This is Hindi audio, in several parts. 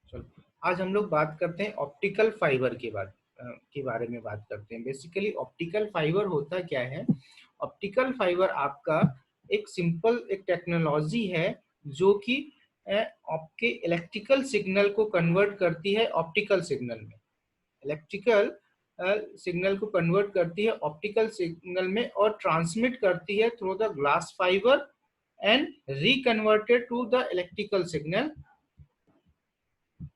चलो, आज हम लोग बात करते हैं ऑप्टिकल फाइबर के बारे में बात करते हैं। बेसिकली ऑप्टिकल फाइबर होता क्या है? ऑप्टिकल फाइबर आपका एक सिंपल एक टेक्नोलॉजी है जो कि आपके इलेक्ट्रिकल सिग्नल को कन्वर्ट करती है ऑप्टिकल सिग्नल में। इलेक्ट्रिकल सिग्नल को कन्वर्ट करती है ऑप्टिकल सिग्नल में और ट्रांसमिट करती है through the glass fibre and reconverted to the electrical signal.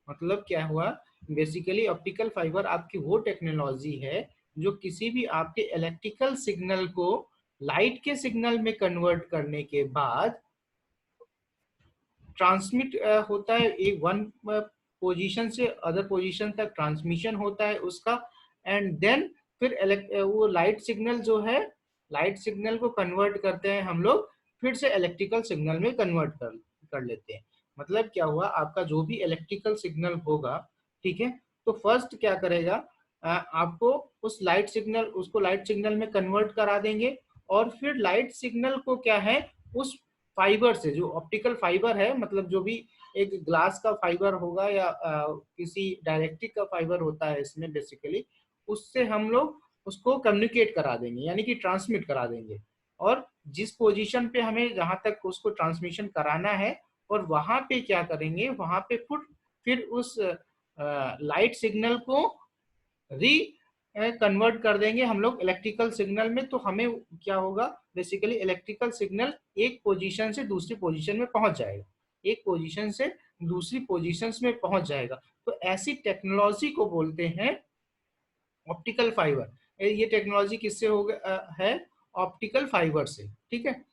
मतलब क्या हुआ? बेसिकली ऑप्टिकल फाइबर आपकी वो टेक्नोलॉजी है जो किसी भी आपके इलेक्ट्रिकल सिग्नल को लाइट के सिग्नल में कन्वर्ट करने के बाद ट्रांसमिट होता है, एक वन पोजीशन से अदर पोजीशन तक ट्रांसमिशन होता है उसका। एंड देन फिर वो लाइट सिग्नल जो है, लाइट सिग्नल को कन्वर्ट करते हैं हम लोग, फिर से इलेक्ट्रिकल सिग्नल में कन्वर्ट कर लेते हैं। मतलब क्या हुआ, आपका जो भी इलेक्ट्रिकल सिग्नल होगा, ठीक है, तो फर्स्ट क्या करेगा, आपको उस लाइट सिग्नल उसको लाइट सिग्नल में कन्वर्ट करा देंगे और फिर लाइट सिग्नल को क्या है, उस फाइबर से, जो ऑप्टिकल फाइबर है, मतलब जो भी एक ग्लास का फाइबर होगा या किसी डायरेक्ट्रिक का फाइबर होता है इसमें बेसिकली, उससे हम लोग उसको कम्युनिकेट करा देंगे, यानी कि ट्रांसमिट करा देंगे। और जिस पोजीशन पे हमें जहां तक उसको ट्रांसमिशन कराना है, और वहां पे क्या करेंगे, वहां पे फिर उस लाइट सिग्नल को री कन्वर्ट कर देंगे हम लोग इलेक्ट्रिकल सिग्नल में। तो हमें क्या होगा, बेसिकली इलेक्ट्रिकल सिग्नल एक पोजीशन से दूसरी पोजीशन में पहुंच जाएगा, एक पोजीशन से दूसरी पोजीशंस में पहुंच जाएगा। तो ऐसी टेक्नोलॉजी को बोलते हैं ऑप्टिकल फाइबर। ये टेक्नोलॉजी किससे हो है? ऑप्टिकल फाइबर से, ठीक है।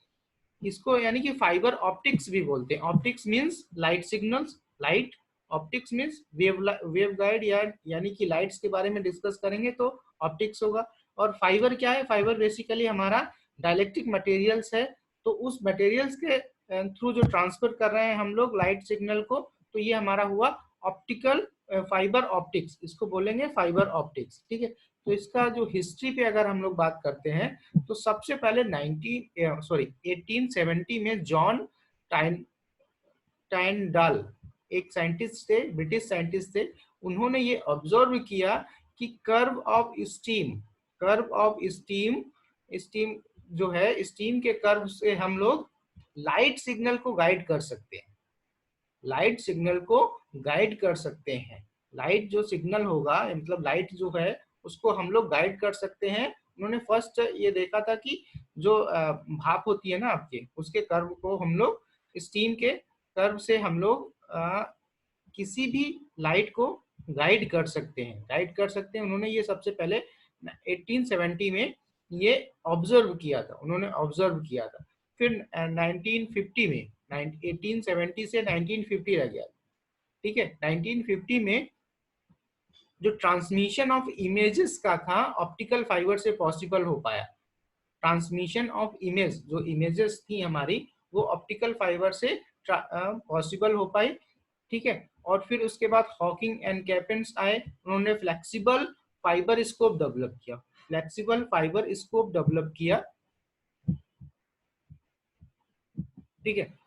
इसको यानी कि फाइबर ऑप्टिक्स भी बोलते हैं। Optics means light signals, light. Optics means wave guide, यानी कि लाइट्स के बारे में डिस्कस करेंगे तो ऑप्टिक्स होगा। और फाइबर क्या है? फाइबर बेसिकली हमारा डाइलेक्ट्रिक मटेरियल्स है। तो उस मटेरियल्स के थ्रू जो ट्रांसफर कर रहे हैं हम लोग लाइट सिग्नल को, तो ये हमारा हुआ ऑप्टिकल फाइबर ऑप्टिक्स, इसको बोलेंगे फाइबर ऑप्टिक्स, ठीक है। तो इसका जो हिस्ट्री पे अगर हम लोग बात करते हैं, तो सबसे पहले 1870 में जॉन टाइन टाइंडाल, एक साइंटिस्ट थे, ब्रिटिश साइंटिस्ट थे। उन्होंने ये ऑब्जर्व किया कि कर्व ऑफ स्टीम स्टीम जो है, स्टीम के कर्व से हम लोग लाइट सिग्नल को गाइड कर सकते हैं, लाइट सिग्नल को गाइड कर सकते हैं। लाइट जो सिग्नल होगा, मतलब लाइट जो है, उसको हम लोग गाइड कर सकते हैं। उन्होंने फर्स्ट ये देखा था कि जो भाप होती है ना आपके, उसके कर्व को हम लोग स्टीम के कर्व से हम लोग किसी भी लाइट को गाइड कर सकते हैं, गाइड कर सकते हैं। उन्होंने ये सबसे पहले 1870 में ये ऑब्जर्व किया था, उन्होंने ऑब्जर्व किया था। फिर 1950 में, 1870 से 1950 रह गया, ठीक है। 1950 में जो ट्रांसमिशन ऑफ इमेजेस का था, ऑप्टिकल फाइबर से पॉसिबल हो पाया। ट्रांसमिशन ऑफ इमेज, जो इमेजेस थी हमारी, वो ऑप्टिकल फाइबर से पॉसिबल हो पाई, ठीक है। और फिर उसके बाद हॉकिंग एंड कैपेंस आए, उन्होंने फ्लेक्सिबल फाइबर स्कोप डेवलप किया, फ्लेक्सिबल फाइबर स्कोप डेवलप किया, ठीक है।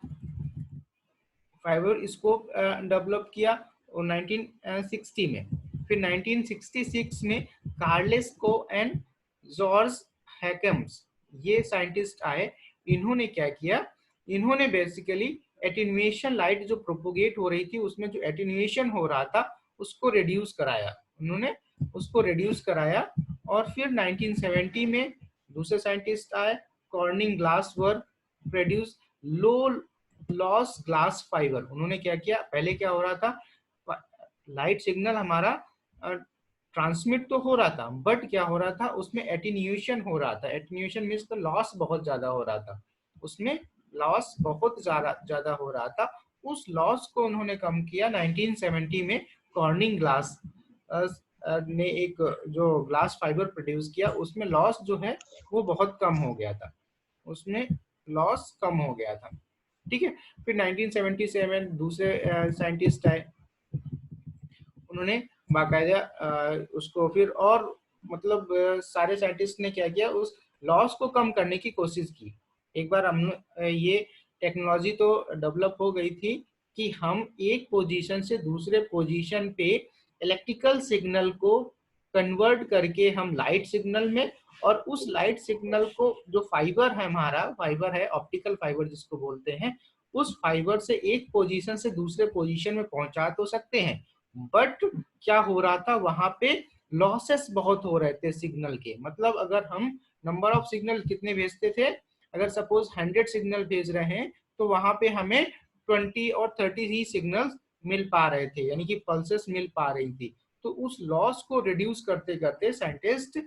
फाइबर स्कोप डेवलप किया और 1960 में। फिर 1966 में कार्लेस को एंड जॉर्ज हैकम्स, ये साइंटिस्ट आए। इन्होंने क्या किया, इन्होंने बेसिकली एटेन्यूएशन, लाइट जो प्रोपोगेट हो रही थी उसमें जो एटेन्यूएशन हो रहा था उसको रिड्यूस कराया, उन्होंने उसको रिड्यूस कराया। और फिर 1970 में दूसरे साइंटिस्ट आए, कॉर्निंग ग्लास वर produce low loss glass fibre. उन्होंने क्या किया, पहले क्या हो रहा था, लाइट सिग्नल हमारा ट्रांसमिट तो हो रहा था, बट क्या हो रहा था, उसमें एटीन्यूएशन हो रहा था। एटीन्यूएशन मीन्स तो लॉस बहुत ज्यादा हो रहा था, उसमें लॉस बहुत ज्यादा हो रहा था। उस लॉस को उन्होंने कम किया 1970 में। कॉर्निंग ग्लास ने एक जो ग्लास फाइबर प्रोड्यूस किया, उसमें लॉस जो है वो बहुत कम हो गया था, उसमें लॉस कम हो गया था, ठीक है। फिर 1977 दूसरे साइंटिस्ट आए, उन्होंने बाकायदा उसको फिर और मतलब सारे साइंटिस्ट ने क्या किया, उस लॉस को कम करने की कोशिश की। एक बार हम ये टेक्नोलॉजी तो डेवलप हो गई थी, कि हम एक पोजीशन से दूसरे पोजीशन पे इलेक्ट्रिकल सिग्नल को कन्वर्ट करके हम लाइट सिग्नल में, और उस लाइट सिग्नल को जो फाइबर है, हमारा फाइबर है ऑप्टिकल फाइबर जिसको बोलते हैं, उस फाइबर से एक पोजीशन से दूसरे पोजीशन में पहुंचा तो सकते हैं, बट क्या हो रहा था वहां पे लॉसेस बहुत हो रहे थे सिग्नल के। मतलब अगर हम नंबर ऑफ सिग्नल कितने भेजते थे, अगर सपोज 100 सिग्नल भेज रहे हैं तो वहां पे हमें 20 और 30 ही सिग्नल मिल पा रहे थे, यानी कि पल्सेस मिल पा रही थी। तो उस लॉस को रिड्यूस करते करते साइंटिस्ट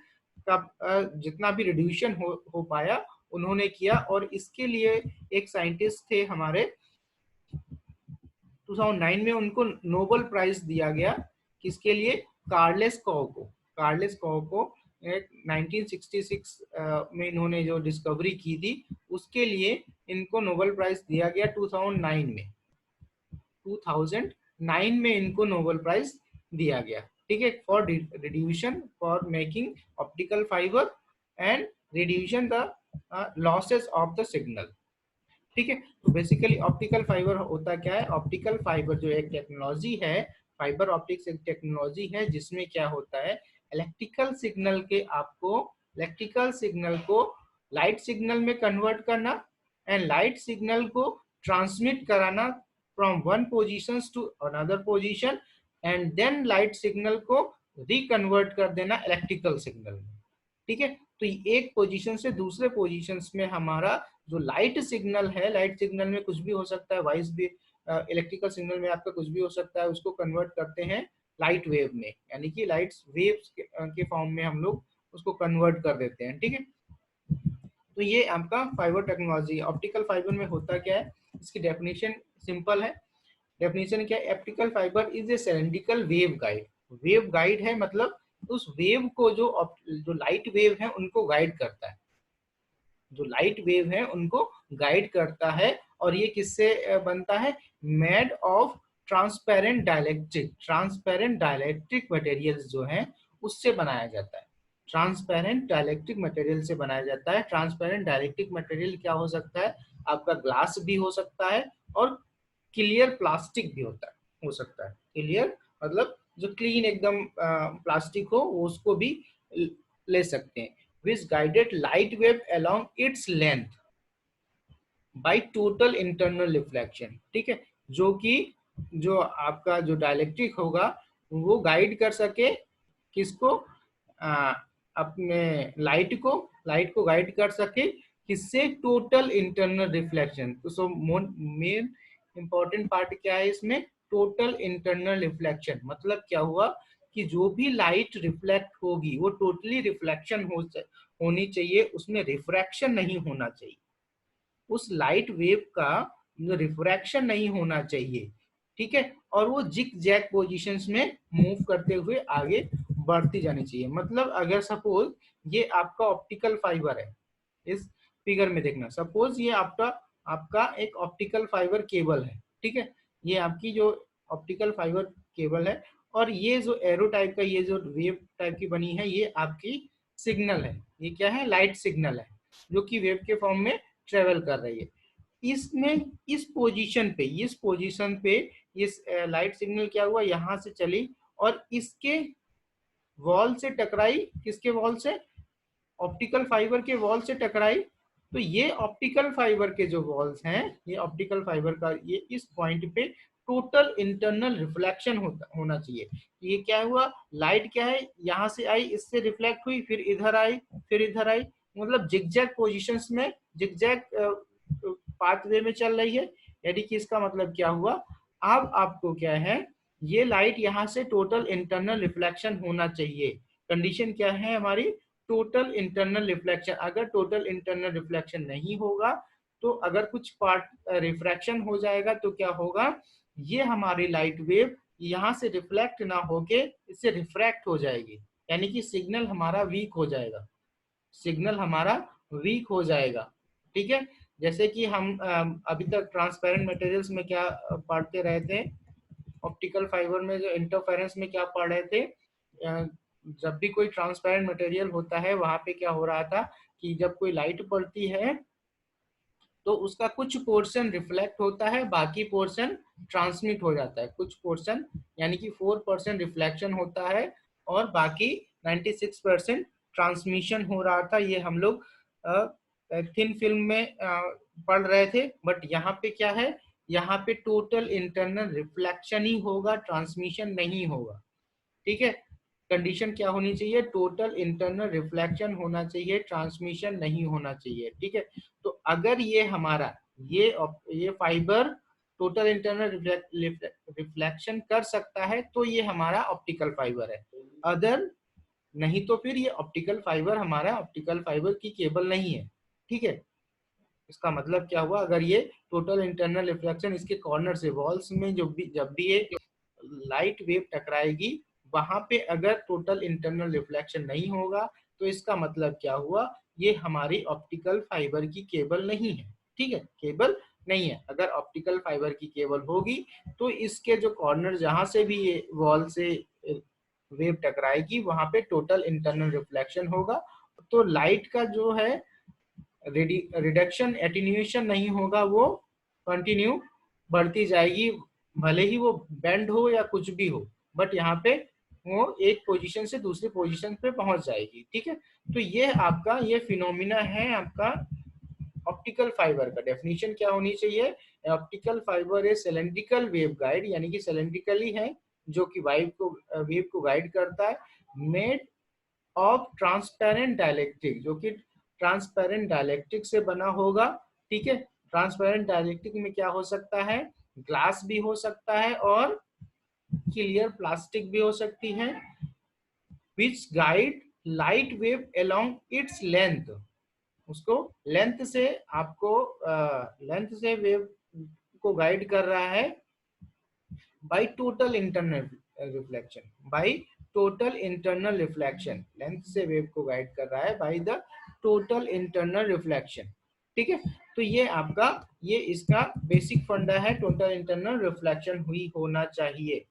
का जितना भी रिड्यूशन हो पाया उन्होंने किया, और इसके लिए एक साइंटिस्ट थे हमारे 2009 में, उनको नोबेल प्राइज दिया गया। किसके लिए? कार्लेस कॉ को। कार्लेस कॉ को 1966 में इन्होंने जो डिस्कवरी की थी उसके लिए इनको नोबेल प्राइज दिया गया 2009 में। 2009 में इनको नोबेल प्राइज दिया गया, ठीक है, for reduction for making optical fibre and reduction the losses of the signal. ठीक है, तो बेसिकली ऑप्टिकल फाइबर होता क्या है? ऑप्टिकल फाइबर जो एक टेक्नोलॉजी है, फाइबर ऑप्टिक्स एक टेक्नोलॉजी है जिसमें क्या होता है, इलेक्ट्रिकल सिग्नल को लाइट सिग्नल में कन्वर्ट करना एंड लाइट सिग्नल को ट्रांसमिट कराना from one position to another position, and then light signal को रिकन्वर्ट कर देना इलेक्ट्रिकल सिग्नल में। ठीक है, तो एक पोजीशन से दूसरे पोजीशन में हमारा जो लाइट सिग्नल है, लाइट सिग्नल में कुछ भी हो सकता है, वॉइस भी, इलेक्ट्रिकल सिग्नल में आपका कुछ भी हो सकता है, उसको कन्वर्ट करते हैं लाइट वेव में, यानी कि लाइट वेव्स के फॉर्म में हम लोग उसको कन्वर्ट कर देते हैं। ठीक है, तो ये आपका फाइबर टेक्नोलॉजी। ऑप्टिकल फाइबर में होता क्या है, इसकी डेफिनेशन सिंपल है। डेफिनेशन क्या है? Optical fibre is a cylindrical wave guide. Wave guide है मतलब उस वेव को जो लाइट वेव है उनको गाइड करता है, जो लाइट वेव है उनको गाइड करता है। और ये किससे बनता है? Made of transparent dielectric materials जो है उससे बनाया जाता है। ट्रांसपेरेंट डाइलेक्ट्रिक मटेरियल से बनाया जाता है। ट्रांसपेरेंट डाइलेक्ट्रिक मटेरियल क्या हो सकता है? आपका ग्लास भी हो सकता है और क्लियर प्लास्टिक भी होता है, हो सकता है। क्लियर मतलब जो क्लीन एकदम प्लास्टिक हो उसको भी ले सकते हैं। Which guided light wave along its length by total internal reflection. ठीक है, जो कि जो आपका जो डायलेक्ट्रिक होगा वो गाइड कर सके किसको? आ, अपने लाइट को गाइड कर सके किससे? Total internal reflection. तो सो मेन इंपॉर्टेंट पार्ट क्या है इसमें? Total internal reflection. मतलब क्या हुआ कि जो भी लाइट रिफ्लेक्ट होगी वो टोटली रिफ्लेक्शन होनी चाहिए, उसमें रिफ्रैक्शन नहीं होना चाहिए। उस लाइट वेव का रिफ्रैक्शन नहीं होना चाहिए। ठीक है, और वो जिग जैग पोजिशन में मूव करते हुए आगे बढ़ती जानी चाहिए। मतलब अगर सपोज ये आपका ऑप्टिकल फाइबर है, इस फिगर में देखना, सपोज ये आपका आपका एक ऑप्टिकल फाइबर केबल है। ठीक है, ये आपकी जो ऑप्टिकल फाइबर केबल है, और ये जो एरो टाइप का ये जो वेव टाइप की बनी है ये आपकी सिग्नल है। ये क्या है? लाइट सिग्नल है जो कि वेव के फॉर्म में ट्रेवल कर रही है। इसमें इस पोजीशन पे इस लाइट सिग्नल क्या हुआ, यहां से चली और इसके वॉल से टकराई। किसके वॉल से? ऑप्टिकल फाइबर के वॉल से टकराई। तो ये ऑप्टिकल फाइबर के जो वॉल्स हैं, ये ऑप्टिकल फाइबर का ये इस पॉइंट पे टोटल इंटरनल रिफ्लेक्शन होना चाहिए। ये क्या हुआ? लाइट क्या है, यहाँ से आई, इससे रिफ्लेक्ट हुई, फिर इधर आई, फिर इधर आई, मतलब जिगजैग पोजीशंस में, जिगजैग पाथवे में चल रही है। यानी कि इसका मतलब क्या हुआ? अब आपको क्या है, ये लाइट यहाँ से टोटल इंटरनल रिफ्लेक्शन होना चाहिए। कंडीशन क्या है हमारी? Total internal reflection. अगर टोटल इंटरनल रिफ्लेक्शन नहीं होगा तो अगर कुछ पार्ट रिफ्रैक्शन हो जाएगा तो क्या होगा? ये हमारी लाइट वेव यहाँ से रिफ्लेक्ट ना होके इससे रिफ्रैक्ट हो जाएगी, यानी कि सिग्नल हमारा वीक हो जाएगा। सिग्नल हमारा वीक हो जाएगा। ठीक है, जैसे कि हम अभी तक ट्रांसपेरेंट मटेरियल्स में क्या पढ़ते रहे थे, ऑप्टिकल फाइबर में जो इंटरफेरेंस में क्या पढ़ रहे थे, जब भी कोई ट्रांसपेरेंट मटेरियल होता है वहां पे क्या हो रहा था कि जब कोई लाइट पड़ती है तो उसका कुछ पोर्शन रिफ्लेक्ट होता है, बाकी पोर्शन ट्रांसमिट हो जाता है। कुछ पोर्शन यानी कि 4% रिफ्लेक्शन होता है और बाकी 96% ट्रांसमिशन हो रहा था। ये हम लोग थिन फिल्म में पढ़ रहे थे। बट यहाँ पे क्या है, यहाँ पे टोटल इंटरनल रिफ्लेक्शन ही होगा, ट्रांसमिशन नहीं होगा। ठीक है, कंडीशन क्या होनी चाहिए, टोटल इंटरनल रिफ्लेक्शन होना चाहिए, ट्रांसमिशन नहीं होना चाहिए। ठीक है, तो अगर ये हमारा ये फाइबर टोटल इंटरनल रिफ्लेक्शन कर सकता है तो ये हमारा ऑप्टिकल फाइबर है। अदर नहीं तो फिर ये ऑप्टिकल फाइबर हमारा ऑप्टिकल फाइबर की केबल नहीं है। ठीक है, इसका मतलब क्या हुआ, अगर ये टोटल इंटरनल रिफ्लेक्शन इसके कॉर्नर से वॉल्स में जब भी ये लाइट वेव टकराएगी वहां पे अगर टोटल इंटरनल रिफ्लेक्शन नहीं होगा तो इसका मतलब क्या हुआ, ये हमारी ऑप्टिकल फाइबर की केबल नहीं है। ठीक है, केबल नहीं है। अगर ऑप्टिकल फाइबर की केबल होगी तो इसके जो कॉर्नर जहां से भी ये वॉल से वेव टकराएगी वहां पे टोटल इंटरनल रिफ्लेक्शन होगा। तो लाइट का जो है रिडक्शन एटीन्यूएशन नहीं होगा, वो कंटिन्यू बढ़ती जाएगी, भले ही वो बेंड हो या कुछ भी हो, बट यहाँ पे वो एक पोजीशन से दूसरी पोजीशन पे पहुंच जाएगी। ठीक है, तो ये आपका ये फिनोमिना है आपका ऑप्टिकल फाइबर का। डेफिनेशन क्या होनी चाहिए, ऑप्टिकल फाइबर ए सिलेंड्रिकल वेव गाइड, यानी कि सिलेंड्रिकली है जो कि वेव को गाइड करता है, मेड ऑफ ट्रांसपेरेंट डाइलेक्ट्रिक, जो कि ट्रांसपेरेंट डाइलेक्ट्रिक से बना होगा। ठीक है, ट्रांसपेरेंट डाइलेक्ट्रिक में क्या हो सकता है, ग्लास भी हो सकता है और क्लियर प्लास्टिक भी हो सकती है, which guide light wave along its length, उसको लेंथ से आपको लेंथ से वेव को गाइड कर रहा है bye total internal reflection, bye total internal reflection, length से वेव को गाइड कर रहा है by the total internal reflection. ठीक है, तो ये आपका ये इसका बेसिक फंडा है, टोटल इंटरनल रिफ्लेक्शन हुई होना चाहिए।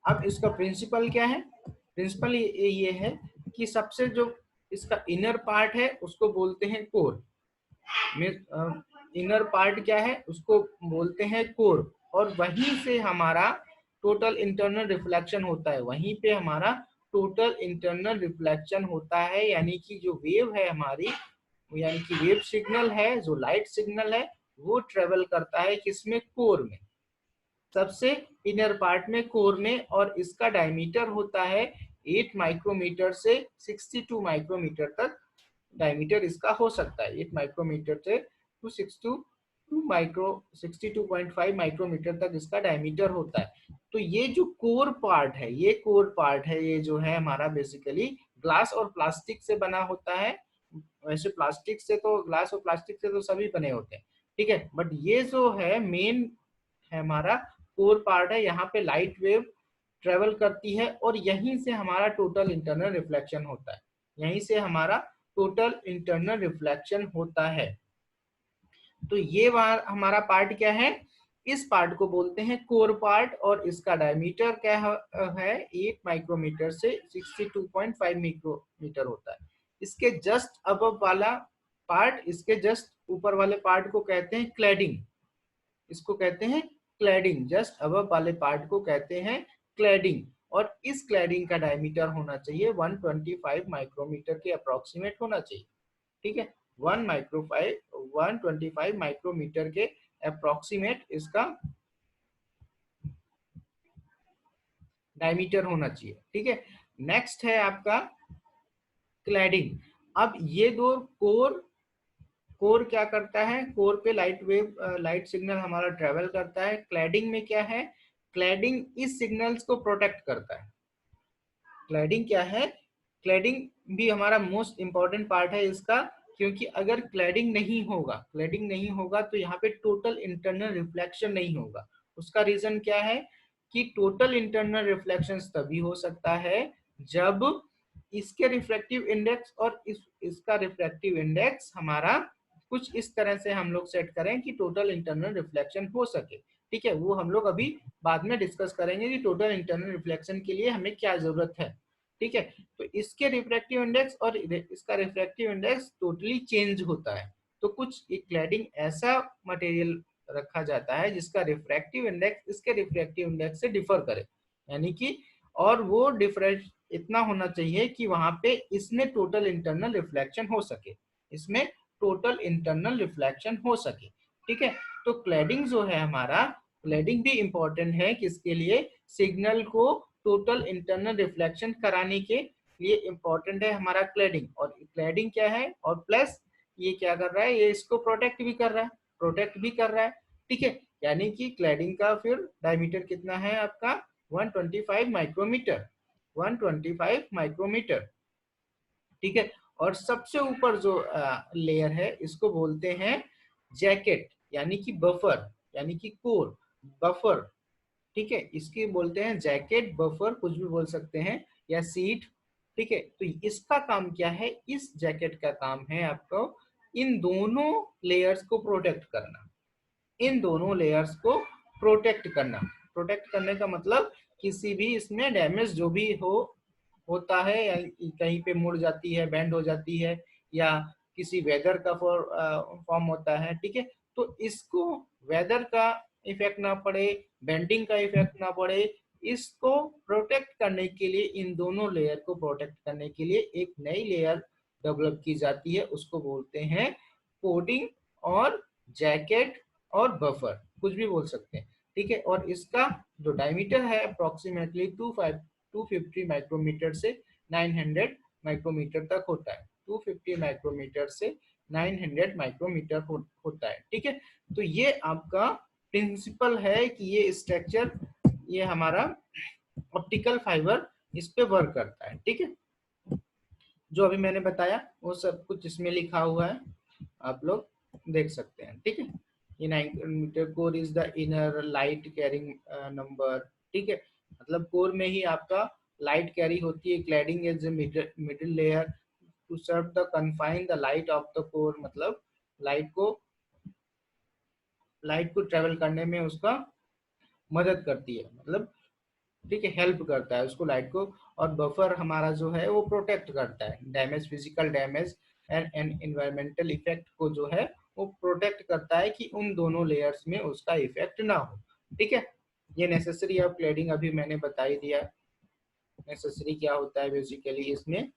अब इसका प्रिंसिपल क्या है, प्रिंसिपल ये है कि सबसे जो इसका इनर पार्ट है उसको बोलते हैं कोर। इनर पार्ट क्या है उसको बोलते हैं कोर, और वहीं से हमारा टोटल इंटरनल रिफ्लेक्शन होता है, वहीं पे हमारा टोटल इंटरनल रिफ्लेक्शन होता है। यानी कि जो वेव है हमारी, यानी कि वेव सिग्नल है, जो लाइट सिग्नल है वो ट्रेवल करता है किसमें, कोर में, सबसे इनर पार्ट में, कोर में, और इसका डायमीटर होता है 8 माइक्रोमीटर से 62 माइक्रोमीटर तक डायमीटर इसका हो सकता है। 8 माइक्रोमीटर से 62.5 माइक्रोमीटर तक इसका डायमीटर होता है। तो ये जो कोर पार्ट है, ये कोर पार्ट है, ये जो है हमारा बेसिकली ग्लास और प्लास्टिक से बना होता है। वैसे प्लास्टिक से तो, ग्लास और प्लास्टिक से तो सभी बने होते हैं। ठीक है, बट ये जो है मेन है हमारा कोर पार्ट है, यहाँ पे लाइट वेव ट्रेवल करती है और यहीं से हमारा टोटल इंटरनल रिफ्लेक्शन होता है, यहीं से हमारा टोटल इंटरनल रिफ्लेक्शन होता है। तो ये हमारा पार्ट क्या है, इस पार्ट को बोलते हैं कोर पार्ट, और इसका डायमीटर क्या है 8 माइक्रोमीटर से 62.5 माइक्रोमीटर होता है। इसके जस्ट अबव वाला पार्ट, इसके जस्ट ऊपर वाले पार्ट को कहते हैं क्लैडिंग, इसको कहते हैं क्लैडिंग, जस्ट अबव वाले पार्ट को कहते हैं क्लैडिंग। और इस क्लैडिंग का डायमीटर होना चाहिए 125 माइक्रोमीटर के अप्रोक्सीमेट होना चाहिए। ठीक है, 125 माइक्रोमीटर के अप्रोक्सीमेट इसका डायमीटर होना चाहिए। ठीक है, नेक्स्ट है आपका क्लैडिंग। अब ये दो कोर क्या करता है, कोर पे लाइट सिग्नल हमारा ट्रेवल करता है। क्लैडिंग में क्या है, क्लैडिंग इस सिग्नल्स को प्रोटेक्ट करता है। क्लैडिंग क्या है, क्लैडिंग भी हमारा मोस्ट इंपॉर्टेंट पार्ट है इसका, क्योंकि अगर क्लैडिंग नहीं होगा तो यहाँ पे टोटल इंटरनल रिफ्लेक्शन नहीं होगा। उसका रीजन क्या है कि टोटल इंटरनल रिफ्लेक्शन तभी हो सकता है जब इसके रिफ्रैक्टिव इंडेक्स और इसका रिफ्रैक्टिव इंडेक्स हमारा कुछ इस तरह से हम लोग सेट करें कि टोटल इंटरनल रिफ्लेक्शन हो सके। ठीक है, वो हम लोग अभी बाद में डिस्कस करेंगे कि टोटल इंटरनल रिफ्लेक्शन के लिए हमें क्या जरूरत है। ठीक है, तो इसके रिफ्रैक्टिव इंडेक्स और इसका रिफ्रैक्टिव इंडेक्स टोटली चेंज होता है। तो कुछ एक क्लैडिंग ऐसा मटेरियल रखा जाता है जिसका रिफ्रैक्टिव इंडेक्स इसके रिफ्रैक्टिव इंडेक्स से डिफर करे, यानी कि और वो डिफरेंस इतना होना चाहिए कि वहां पे इसमें टोटल इंटरनल रिफ्लेक्शन हो सके, इसमें टोटल इंटरनल रिफ्लेक्शन हो सके। ठीक है, तो क्लैडिंग जो है हमारा, क्लैडिंग भी इंपॉर्टेंट है किसके लिए, सिग्नल को टोटल इंटरनल रिफ्लेक्शन कराने के लिए इंपॉर्टेंट है हमारा क्लैडिंग। और क्लैडिंग क्या है, और प्लस ये क्या कर रहा है, ये इसको प्रोटेक्ट भी कर रहा है, प्रोटेक्ट भी कर रहा है। ठीक है, यानी कि क्लैडिंग का फिर डायमीटर कितना है आपका 125 माइक्रोमीटर, 125 माइक्रोमीटर। ठीक है, और सबसे ऊपर जो लेयर है इसको बोलते हैं जैकेट, यानी कि बफर, यानी कि कोर, बफर। ठीक है, इसकी बोलते हैं जैकेट, बफर, कुछ भी बोल सकते हैं, या सीट। ठीक है, तो इसका काम क्या है, इस जैकेट का काम है आपको इन दोनों लेयर्स को प्रोटेक्ट करना, इन दोनों लेयर्स को प्रोटेक्ट करना। प्रोटेक्ट करने का मतलब किसी भी इसमें डैमेज जो भी होता है, या कहीं पे मुड़ जाती है, बेंड हो जाती है, या किसी वेदर का फॉर्म होता है। ठीक है, तो इसको वेदर का इफेक्ट ना पड़े, बेंडिंग का इफेक्ट ना पड़े, इसको प्रोटेक्ट करने के लिए, इन दोनों लेयर को प्रोटेक्ट करने के लिए एक नई लेयर डेवलप की जाती है, उसको बोलते हैं कोटिंग और जैकेट और बफर, कुछ भी बोल सकते हैं। ठीक है, और इसका जो डायमीटर है अप्रोक्सीमेटली 250 माइक्रोमीटर से 900 माइक्रोमीटर तक होता है, 250 माइक्रोमीटर से 900 माइक्रोमीटर होता है। ठीक है, तो ये आपका प्रिंसिपल है कि ये स्ट्रक्चर, ये हमारा ऑप्टिकल फाइबर इस पे वर्क करता है। ठीक है, जो अभी मैंने बताया वो सब कुछ इसमें लिखा हुआ है, आप लोग देख सकते हैं। ठीक है, ये 9 metre core is the inner light carrying number. ठीक है, मतलब कोर में ही आपका लाइट कैरी होती है, cladding is middle layer to serve the confine the light of the core, मतलब लाइट को ट्रेवल करने में उसका मदद करती है, मतलब ठीक है, हेल्प करता है उसको, लाइट को। और बफर हमारा जो है वो प्रोटेक्ट करता है damage, physical damage and environmental effect को जो है वो प्रोटेक्ट करता है कि उन दोनों लेयर्स में उसका इफेक्ट ना हो। ठीक है, ये नेसेसरी ऑफ क्लैडिंग अभी मैंने बता ही दिया। नेसेसरी क्या होता है बेसिकली इसमें,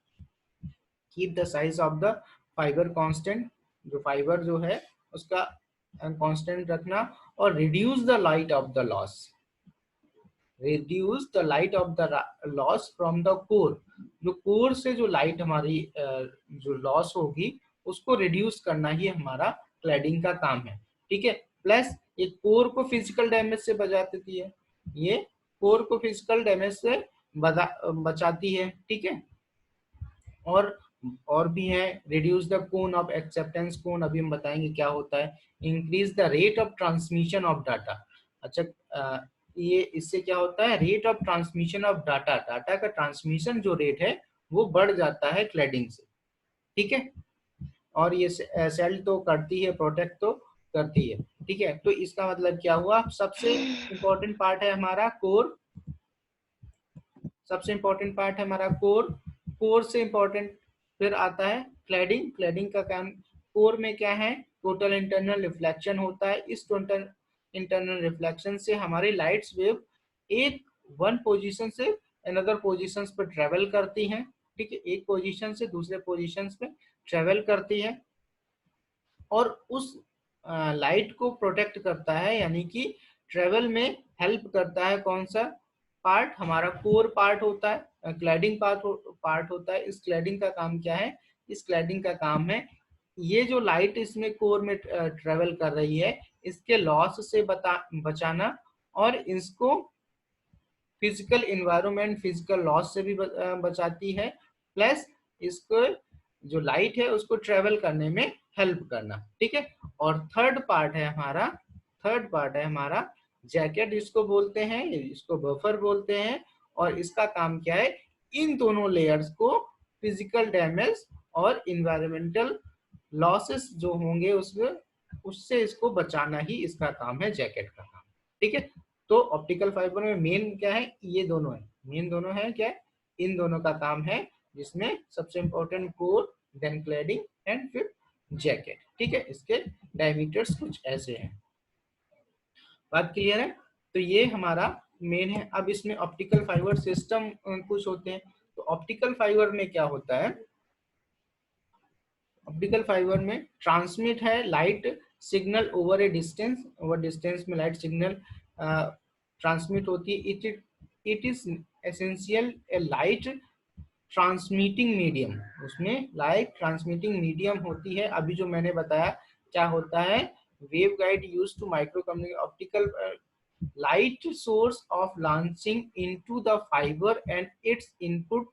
keep the size of the fibre constant, जो फाइबर जो है उसका कांस्टेंट रखना, और reduce the light of the loss, reduce the light of the loss from the core, जो कोर से जो लाइट हमारी जो लॉस होगी उसको रिड्यूस करना ही हमारा क्लैडिंग का काम है। ठीक है, प्लस ये कोर को फिजिकल डैमेज से बचा देती है, ये कोर को फिजिकल डैमेज से बचाती है। ठीक है, और भी है, reduce the cone of acceptance cone, अभी हम बताएंगे क्या होता है। Increase the rate of transmission of data. अच्छा, ये इससे क्या होता है, rate of transmission of data, data का ट्रांसमिशन जो रेट है वो बढ़ जाता है क्लैडिंग से। ठीक है, और ये सेल तो करती है, प्रोटेक्ट तो करती है। ठीक है, तो इसका मतलब क्या हुआ, सबसे इंपॉर्टेंट पार्ट है हमारा कोर, सबसे इंपॉर्टेंट पार्ट है हमारा कोर, कोर से इंपॉर्टेंट फिर आता है क्लैडिंग। क्लैडिंग का काम, कोर में क्या है, टोटल इंटरनल रिफ्लेक्शन होता है, इस टोटल इंटरनल रिफ्लेक्शन से हमारी लाइट्स वेव एक वन पोजीशन से अनदर पोजीशंस पर ट्रेवल करती हैं। ठीक है, एक पोजीशन से दूसरे पोजीशंस पे ट्रेवल करती है, और उस लाइट को प्रोटेक्ट करता है, यानी कि ट्रेवल में हेल्प करता है कौन सा पार्ट, हमारा कोर पार्ट होता है, क्लैडिंग पार्ट होता है। इस क्लैडिंग का काम क्या है, इस क्लैडिंग का काम है ये जो लाइट इसमें कोर में ट्रेवल कर रही है इसके लॉस से बचाना, और इसको फिजिकल इन्वायरमेंट, फिजिकल लॉस से भी बचाती है, प्लस इसको जो लाइट है उसको ट्रेवल करने में हेल्प करना। ठीक है, और थर्ड पार्ट है हमारा, थर्ड पार्ट है हमारा जैकेट, इसको बोलते हैं, इसको बफर बोलते हैं। और इसका काम क्या है, इन दोनों लेयर्स को फिजिकल डैमेज और इन्वायरमेंटल लॉसेस जो होंगे उसमें, उससे इसको बचाना ही इसका काम है, जैकेट का काम। ठीक है, तो ऑप्टिकल फाइबर में मेन क्या है, ये दोनों है, मेन दोनों है क्या, इन दोनों का काम है, जिसमें सबसे important core, then cladding and फिर जैकेट। ठीक है, इसके डायमीटर्स कुछ ऐसे हैं। बात क्लियर है? तो ये हमारा मेन है। अब इसमें ऑप्टिकल फाइबर सिस्टम कुछ होते हैं। तो ऑप्टिकल फाइबर में क्या होता है, ऑप्टिकल फाइबर में ट्रांसमिट है light signal over a distance, over distance में लाइट सिग्नल ट्रांसमिट होती है। It is essential a light transmitting medium, उसमें लाइट ट्रांसमिटिंग मीडियम होती है। अभी जो मैंने बताया क्या होता है, wave guide use to micro communication optical light source of launching into the fiber and its input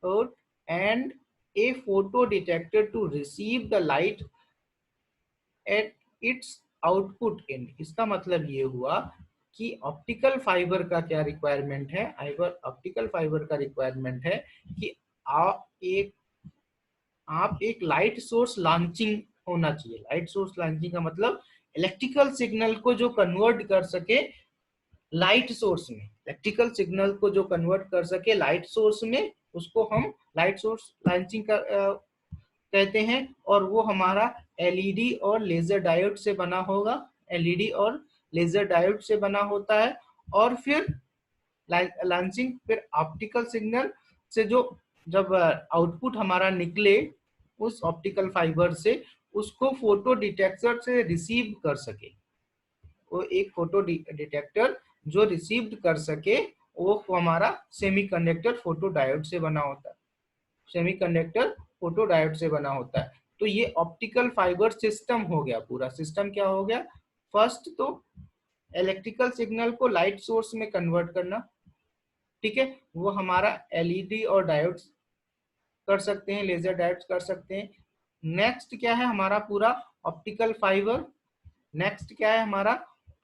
out and a photo detector to receive the light at its output end। इसका मतलब ये हुआ कि ऑप्टिकल फाइबर का क्या रिक्वायरमेंट है, ऑप्टिकल फाइबर का रिक्वायरमेंट है कि आप एक लाइट सोर्स लॉन्चिंग होना चाहिए। लाइट सोर्स लॉन्चिंग का मतलब इलेक्ट्रिकल सिग्नल को जो कन्वर्ट कर सके लाइट सोर्स में, इलेक्ट्रिकल सिग्नल को जो कन्वर्ट कर सके लाइट सोर्स में, उसको हम लाइट सोर्स लॉन्चिंग का कहते हैं। और वो हमारा एलईडी और लेजर डायोड से बना होगा, एलईडी और लेजर डायोड से बना होता है। और फिर लॉन्चिंग, फिर ऑप्टिकल सिग्नल से जो जब आउटपुट हमारा निकले उस ऑप्टिकल फाइबर से, उसको फोटो डिटेक्टर से रिसीव कर सके। वो एक फोटो डिटेक्टर जो रिसीव्ड कर सके, वो हमारा सेमीकंडक्टर फोटो डायोड से बना होता है, सेमीकंडक्टर फोटो डायोड से बना होता है। तो ये ऑप्टिकल फाइबर सिस्टम हो गया। पूरा सिस्टम क्या हो गया, फर्स्ट तो इलेक्ट्रिकल सिग्नल को लाइट सोर्स में कन्वर्ट करना, ठीक है, वो हमारा एलईडी और डायोड्स कर सकते हैं, लेजर डायोड्स कर सकते हैं। नेक्स्ट क्या है हमारा पूरा ऑप्टिकल फाइबर, नेक्स्ट क्या है हमारा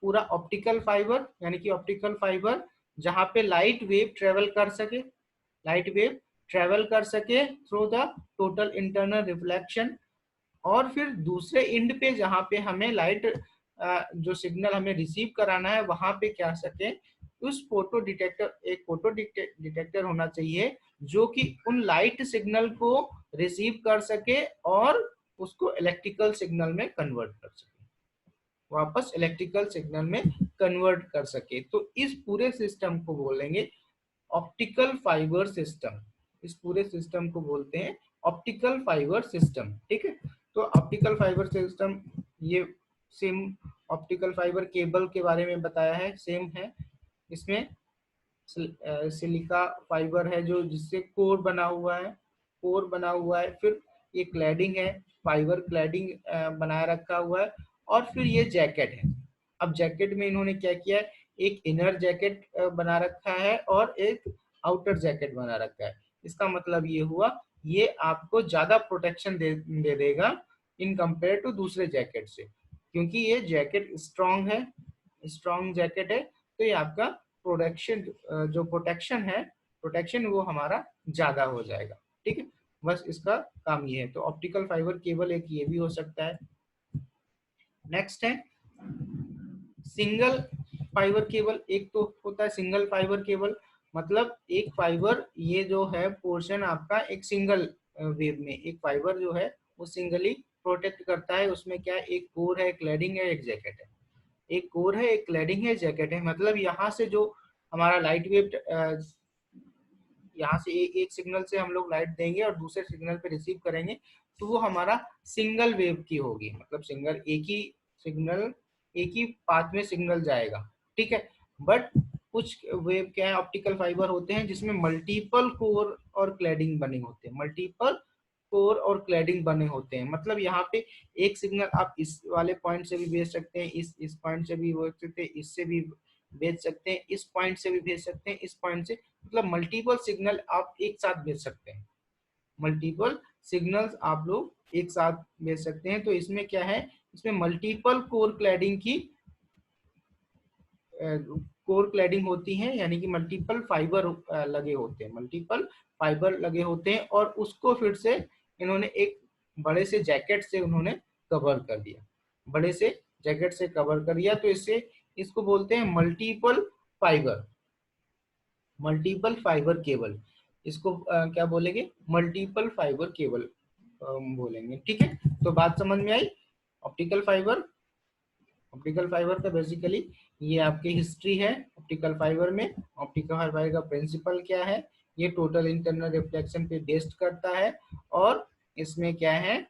पूरा ऑप्टिकल फाइबर, यानी कि ऑप्टिकल फाइबर जहां पे लाइट वेव ट्रेवल कर सके, लाइट वेव ट्रेवल कर सके through the total internal reflection. और फिर दूसरे इंड पे जहां पे हमें लाइट जो सिग्नल हमें रिसीव कराना है, वहां पे क्या सके उस फोटो डिटेक्टर, एक फोटो डिटेक्टर होना चाहिए जो कि उन लाइट सिग्नल को रिसीव कर सके और उसको इलेक्ट्रिकल सिग्नल में कन्वर्ट कर सके, वापस इलेक्ट्रिकल सिग्नल में कन्वर्ट कर सके। तो इस पूरे सिस्टम को बोलेंगे ऑप्टिकल फाइबर सिस्टम। इस पूरे सिस्टम को बोलते हैं ऑप्टिकल फाइबर सिस्टम, ठीक है। तो ऑप्टिकल फाइबर सिस्टम ये सेम ऑप्टिकल फाइबर केबल के बारे में बताया है, सेम है। इसमें सिलिका फाइबर है जो जिससे कोर बना हुआ है, कोर बना हुआ है। फिर ये क्लैडिंग है, फाइबर क्लैडिंग बनाया रखा हुआ है। और फिर ये जैकेट है। अब जैकेट में इन्होंने क्या किया है, एक इनर जैकेट बना रखा है और एक आउटर जैकेट बना रखा है। इसका मतलब ये हुआ, ये आपको ज्यादा प्रोटेक्शन दे देगा इन कंपेयर टू दूसरे जैकेट से, क्योंकि ये जैकेट स्ट्रॉन्ग है, स्ट्रॉन्ग जैकेट है। तो ये आपका प्रोटेक्शन, जो प्रोटेक्शन है, प्रोटेक्शन वो हमारा ज्यादा हो जाएगा, ठीक है। बस इसका काम ये है। तो ऑप्टिकल फाइबर केबल एक ये भी हो सकता है। नेक्स्ट है सिंगल फाइबर केबल। एक तो होता है सिंगल फाइबर केबल, मतलब एक फाइबर, ये जो है पोर्शन आपका एक सिंगल वेव में एक फाइबर जो है वो सिंगली प्रोटेक्ट करता है। उसमें क्या है, एक कोर है, एक क्लैडिंग है, एक जैकेट है। एक कोर है, एक क्लैडिंग है, जैकेट है। मतलब यहाँ से जो हमारा लाइट वेव, यहाँ से एक सिग्नल से हम लोग लाइट देंगे और दूसरे सिग्नल पे रिसीव करेंगे, तो वो हमारा सिंगल वेव की होगी। मतलब सिंगल, एक ही सिग्नल, एक ही पाथ में सिग्नल जाएगा, ठीक है। बट कुछ वेव क्या है, ऑप्टिकल फाइबर होते हैं जिसमें मल्टीपल कोर और क्लैडिंग बने होते हैं, मल्टीपल कोर और क्लैडिंग बने होते हैं। मतलब यहाँ पे एक सिग्नल आप इस वाले पॉइंट से भी भेज सकते हैं, इस पॉइंट से भी भेज सकते हैं, इससे भी भेज सकते हैं, इस पॉइंट से भी भेज सकते हैं, इस पॉइंट से, मतलब मल्टीपल सिग्नल आप एक साथ भेज सकते हैं, मल्टीपल सिग्नल्स आप लोग एक साथ भेज सकते हैं। तो इसमें क्या है, इसमें मल्टीपल कोर क्लैडिंग की कोर क्लैडिंग होती है, यानी कि मल्टीपल फाइबर लगे होते हैं, मल्टीपल फाइबर लगे होते हैं। और उसको फिर से इन्होंने एक बड़े से जैकेट से उन्होंने कवर कर दिया, बड़े से जैकेट से कवर कर दिया। तो इससे इसको बोलते हैं multiple fibre, multiple fibre cable. इसको क्या बोलेंगे, मल्टीपल फाइबर केबल बोलेंगे, ठीक है। तो बात समझ में आई। ऑप्टिकल फाइबर का बेसिकली ये आपकी हिस्ट्री है। ऑप्टिकल फाइबर में ऑप्टिकल फाइबर का प्रिंसिपल क्या है, ये टोटल इंटरनल रिफ्लेक्शन पे बेस्ड करता है। और इसमें क्या है,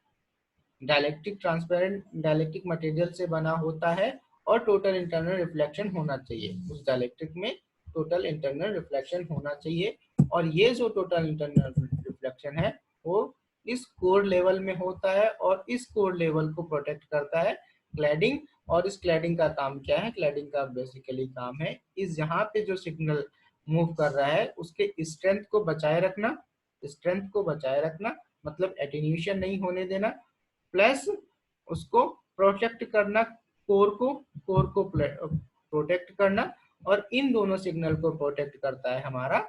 डाइलेक्ट्रिक ट्रांसपेरेंट डाइलेक्ट्रिक मटेरियल से बना होता है और टोटल इंटरनल रिफ्लेक्शन होना चाहिए, उस डाइलेक्ट्रिक में टोटल इंटरनल रिफ्लेक्शन होना चाहिए। और ये जो टोटल इंटरनल रिफ्लेक्शन है वो इस कोर लेवल में होता है और इस कोर लेवल को प्रोटेक्ट करता है क्लैडिंग। और इस क्लैडिंग का काम क्या है, क्लैडिंग का बेसिकली काम है इस यहाँ पे जो सिग्नल मूव कर रहा है उसके स्ट्रेंथ को बचाए रखना, स्ट्रेंथ को बचाए रखना मतलब एटेन्यूएशन नहीं होने देना, प्लस उसको प्रोटेक्ट करना, कोर को प्रोटेक्ट करना। और इन दोनों सिग्नल को प्रोटेक्ट करता है हमारा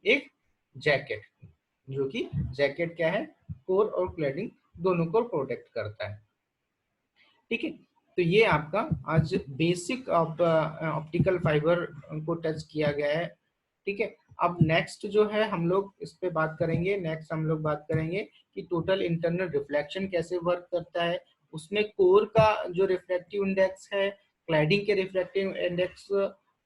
एक जैकेट, जो कि जैकेट क्या है, कोर और क्लैडिंग दोनों को प्रोटेक्ट करता है। ठीक है, तो ये आपका आज बेसिक ऑप्टिकल फाइबर को टच किया गया है। ठीक है, अब नेक्स्ट जो है हम लोग इस पे बात करेंगे, नेक्स्ट हम लोग बात करेंगे कि टोटल इंटरनल रिफ्लेक्शन कैसे वर्क करता है, उसमें कोर का जो रिफ्लेक्टिव इंडेक्स है क्लैडिंग के रिफ्लेक्टिव इंडेक्स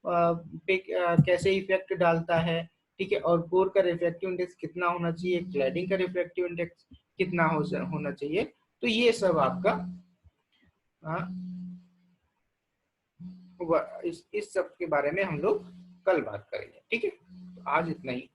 पे कैसे इफेक्ट डालता है। ठीक है, और कोर का रिफ्लेक्टिव इंडेक्स कितना होना चाहिए, क्लैडिंग का रिफ्लेक्टिव इंडेक्स कितना होना चाहिए। तो ये सब आपका इस सब के बारे में हम लोग कल बात करेंगे। ठीक है, तो आज इतना ही।